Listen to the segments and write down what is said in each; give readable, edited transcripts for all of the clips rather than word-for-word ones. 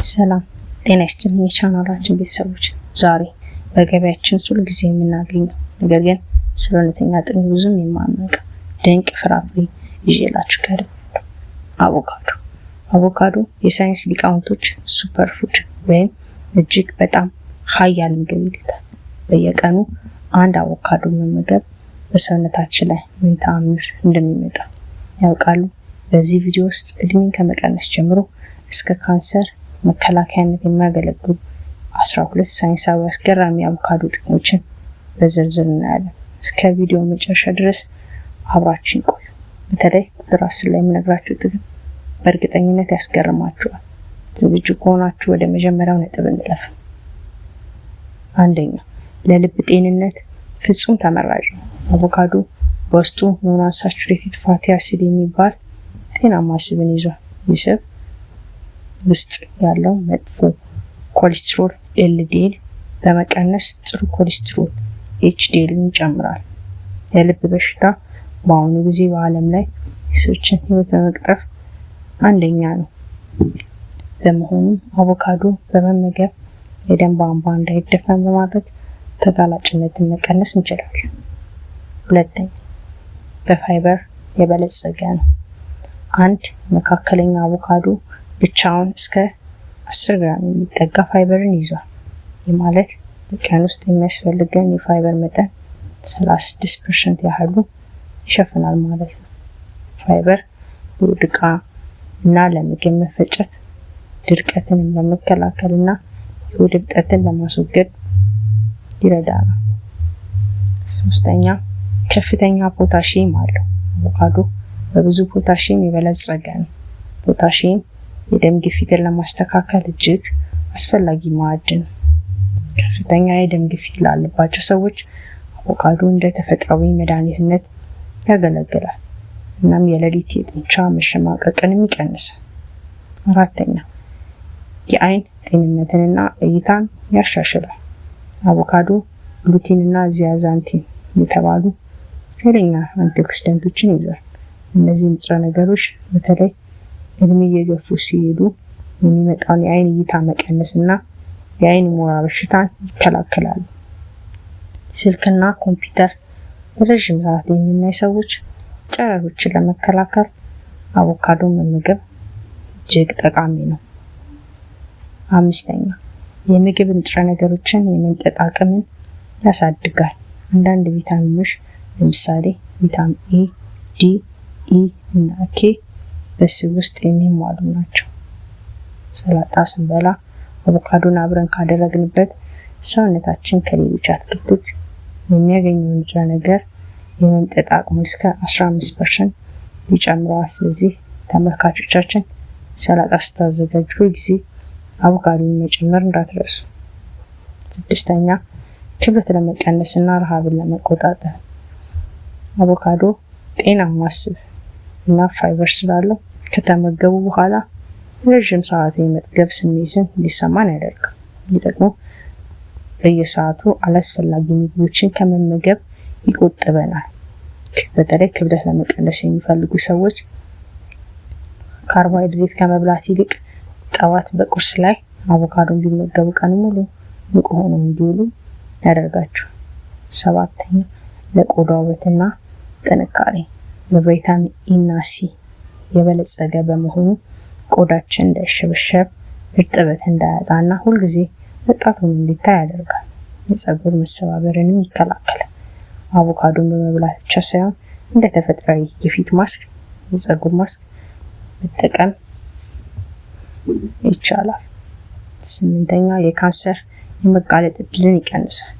ሰላም ጤና ይስጥልኝ የቻናላችን ቤተሰቦች፣ ዛሬ በገበያችን ሁሉ ጊዜ የምናገኘው ነገር ግን ስለ እውነተኛ ጥቅሙ ብዙም የማናውቅ ድንቅ ፍራፍሬ ይዤላችሁ ቀርቤያለሁ። አቮካዶ የሳይንስ ሊቃውንቶች ሱፐር ፉድ ወይም እጅግ በጣም ኃያል ምግብ ይሉታል። በየቀኑ አንድ አቮካዶ መመገብ በሰውነታችን ላይ ምን ተአምር እንደሚመጣ ያውቃሉ? በዚህ ቪዲዮ ውስጥ እድሜን ከመቀነስ ጀምሮ እስከ ካንሰር መከላከያነት የሚያገለግሉ 12 ሳይንሳዊ አስገራሚ አቮካዶ ጥቅሞችን በዝርዝር እናያለን። እስከ ቪዲዮ መጨረሻ ድረስ አብራችን ቆዩ። በተለይ ቁጥር 10 ላይ የምነግራችሁ ጥቅም በእርግጠኝነት ያስገርማችኋል። ዝግጁ ከሆናችሁ ወደ መጀመሪያው ነጥብ እንለፍ። አንደኛ፣ ለልብ ጤንነት ፍጹም ተመራጭ ነው። አቮካዶ በውስጡ ሞኖአንሳቹሬትድ ፋቲ አሲድ የሚባል ጤናማ ስብን ይዟል። ይህ ስብ ውስጥ ያለው መጥፎ ኮሌስትሮል ኤልዲኤል በመቀነስ ጥሩ ኮሌስትሮል ኤችዲኤልን ይጨምራል። የልብ በሽታ በአሁኑ ጊዜ በዓለም ላይ ሰዎችን ሕይወት በመቅጠፍ አንደኛ ነው። በመሆኑም አቮካዶ በመመገብ የደም ቧንቧ እንዳይደፈን በማድረግ ተጋላጭነትን መቀነስ እንችላለን። ሁለተኛ፣ በፋይበር የበለጸገ ነው። አንድ መካከለኛ አቮካዶ ብቻውን እስከ 10 ግራም የሚጠጋ ፋይበርን ይዟል። ይህ ማለት በቀን ውስጥ የሚያስፈልገን የፋይበር መጠን 36% ያህሉ ይሸፍናል ማለት ነው። ፋይበር የሆድ ዕቃ እና ለምግብ መፈጨት፣ ድርቀትን ለመከላከል እና የሆድ እብጠትን ለማስወገድ ይረዳናል። ሶስተኛ፣ ከፍተኛ ፖታሺየም አለው። አቮካዶ በብዙ ፖታሺየም የበለጸገ ነው። ፖታሺየም የደም ግፊትን ለማስተካከል እጅግ አስፈላጊ ማዕድን ነው። ከፍተኛ የደም ግፊት ላለባቸው ሰዎች አቮካዶ እንደ ተፈጥሯዊ መድኃኒትነት ያገለግላል። እናም የሌሊት የጡንቻ መሸማቀቅንም ይቀንሳል። አራተኛ፣ የአይን ጤንነትንና እይታን ያሻሽላል። አቮካዶ ግሉቲንና ዚያዛንቲን የተባሉ ኃይለኛ አንቲኦክሲደንቶችን ይዟል። እነዚህ ንጥረ ነገሮች በተለይ እድሜ እየገፉ ሲሄዱ የሚመጣውን የአይን እይታ መቀነስና የአይን ሞራ በሽታን ይከላከላሉ። ስልክና ኮምፒውተር ረዥም ሰዓት የሚያዩ ሰዎች ጨረሮችን ለመከላከል አቮካዶ መመገብ እጅግ ጠቃሚ ነው። አምስተኛ፣ የምግብ ንጥረ ነገሮችን የመምጠጥ አቅምን ያሳድጋል። አንዳንድ ቪታሚኖች ለምሳሌ ቪታሚን ኤ፣ ዲ፣ ኢ እና ኬ በስብ ውስጥ የሚሟሉ ናቸው። ሰላጣ ስንበላ አቮካዶን አብረን ካደረግንበት ሰውነታችን ከሌሎች አትክልቶች የሚያገኘው ንጥረ ነገር የመምጠጥ አቅሙ እስከ 15% ይጨምራል። ስለዚህ ተመልካቾቻችን ሰላጣ ስታዘጋጁ ሁልጊዜ አቮካዶን መጨመር እንዳትረሱ። ስድስተኛ፣ ክብደት ለመቀነስ እና ረሃብን ለመቆጣጠር አቮካዶ ጤናማ ስብ እና ፋይበር ስላለው ከተመገቡ በኋላ ረዥም ሰዓት የመጥገብ ስሜትን እንዲሰማን ያደርጋል። ይህ ደግሞ በየሰዓቱ አላስፈላጊ ምግቦችን ከመመገብ ይቆጥበናል። በተለይ ክብደት ለመቀነስ የሚፈልጉ ሰዎች ካርቦሃይድሬት ከመብላት ይልቅ ጠዋት በቁርስ ላይ አቮካዶን ቢመገቡ ቀን ሙሉ ንቁ ሆነው እንዲውሉ ያደርጋቸዋል። ሰባተኛ፣ ለቆዳ ውበትና ጥንካሬ በቪታሚን ኢ እና ሲ የበለጸገ በመሆኑ ቆዳችን እንዳይሸበሸብ፣ እርጥበት እንዳያጣና ሁልጊዜ ወጣት ሆኖ እንዲታይ ያደርጋል። የፀጉር መሰባበርንም ይከላከላል። አቮካዶን በመብላት ብቻ ሳይሆን እንደ ተፈጥሯዊ የፊት ማስክ፣ የፀጉር ማስክ መጠቀም ይቻላል። ስምንተኛ፣ የካንሰር የመጋለጥ እድልን ይቀንሳል።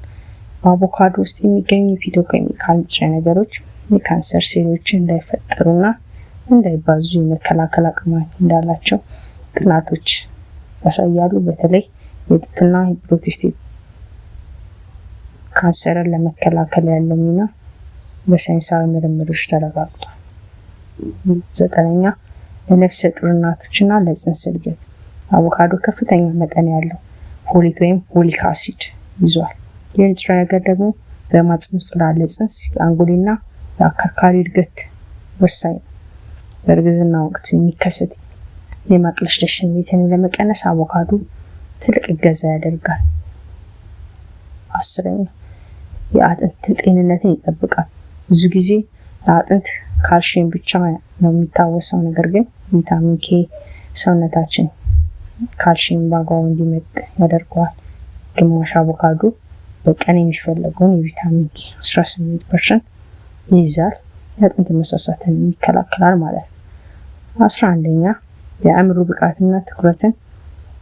በአቮካዶ ውስጥ የሚገኙ የፊቶኬሚካል ንጥረ ነገሮች የካንሰር ሴሎችን እንዳይፈጠሩና እንዳይባዙ የመከላከል አቅም እንዳላቸው ጥናቶች ያሳያሉ። በተለይ የጡትና የፕሮስቴት ካንሰርን ለመከላከል ያለው ሚና በሳይንሳዊ ምርምሮች ተረጋግጧል። ዘጠነኛ፣ ለነፍሰ ጡር እናቶችና ለጽንስ እድገት አቮካዶ ከፍተኛ መጠን ያለው ፎሌት ወይም ፎሊክ አሲድ ይዟል። ይህ ንጥረ ነገር ደግሞ በማህፀን ውስጥ ላለ ጽንስ የአንጎልና የአከርካሪ እድገት ወሳኝ ነው። በእርግዝና ወቅት የሚከሰት የማቅለሽለሽ ስሜትን ለመቀነስ አቮካዶ ትልቅ እገዛ ያደርጋል። 10ኛ የአጥንት ጤንነትን ይጠብቃል። ብዙ ጊዜ ለአጥንት ካልሲየም ብቻ ነው የሚታወሰው፣ ነገር ግን ቪታሚን ኬ ሰውነታችን ካልሲየም በአግባቡ እንዲመጥ ያደርገዋል። ግማሽ አቮካዶ በቀን የሚፈለገውን የቪታሚን ኬ 18% ይይዛል። የአጥንት መሳሳትን ይከላከላል ማለት ነው። 11ኛ የአእምሮ ብቃትና ትኩረትን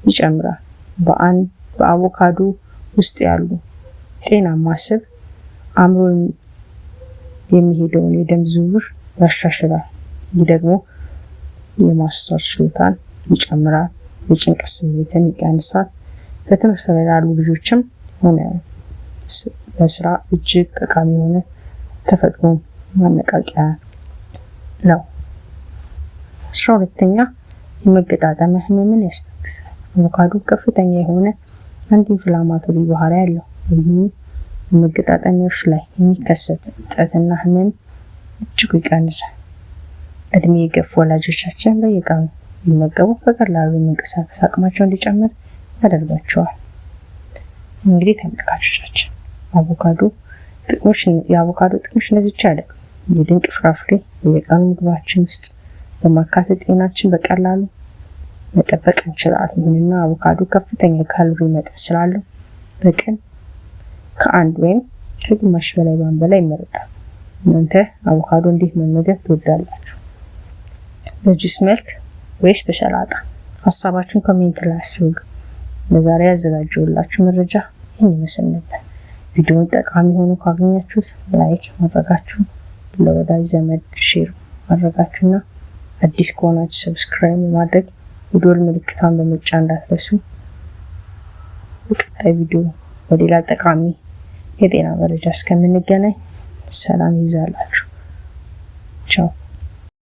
ይጨምራል። በአቮካዶ ውስጥ ያሉ ጤናማ ስብ አእምሮ የሚሄደውን የደም ዝውውር ያሻሽላል። ይህ ደግሞ የማስተዋል ችሎታን ይጨምራል፣ የጭንቀት ስሜትን ይቀንሳል። በትምህርት ላይ ላሉ ልጆችም ሆነ በስራ እጅግ ጠቃሚ የሆነ ተፈጥሮ ማነቃቂያ ነው። 12ኛ የመገጣጠሚያ ህመምን ያስታግሳል። አቮካዶ ከፍተኛ የሆነ አንቲ ኢንፍላማቶሪ ባህሪ ያለው፣ ይህም የመገጣጠሚያዎች ላይ የሚከሰት እብጠትና ህመም እጅግ ይቀንሳል። እድሜ የገፉ ወላጆቻችን በየቀኑ ቢመገቡ በቀላሉ የመንቀሳቀስ አቅማቸው እንዲጨምር ያደርጋቸዋል። እንግዲህ ተመልካቾቻችን የአቮካዶ ጥቅሞች እነዚህ ብቻ አይደሉም። የድንቅ ፍራፍሬ በየቀኑ ምግባችን ውስጥ በማካተት ጤናችን በቀላሉ መጠበቅ እንችላለን። ይህንና አቮካዶ ከፍተኛ ካሎሪ መጠን ስላለው በቀን ከአንድ ወይም ከግማሽ በላይ ባንበላ ይመረጣል። እናንተ አቮካዶ እንዴት መመገብ ትወዳላችሁ? በጁስ መልክ ወይስ በሰላጣ? ሀሳባችሁን ኮሜንት ላይ አስፍሩ። ለዛሬ ያዘጋጀሁላችሁ መረጃ ይህን ይመስል ነበር። ቪዲዮውን ጠቃሚ ሆኖ ካገኛችሁት ላይክ ማድረጋችሁ፣ ለወዳጅ ዘመድ ሼር ማድረጋችሁና አዲስ ከሆናችሁ ሰብስክራይብ ማድረግ የደወል ምልክቷን በመጫን እንዳትረሱ። በቀጣይ ቪዲዮ በሌላ ጠቃሚ የጤና መረጃ እስከምንገናኝ ሰላም ይብዛላችሁ። ቻው።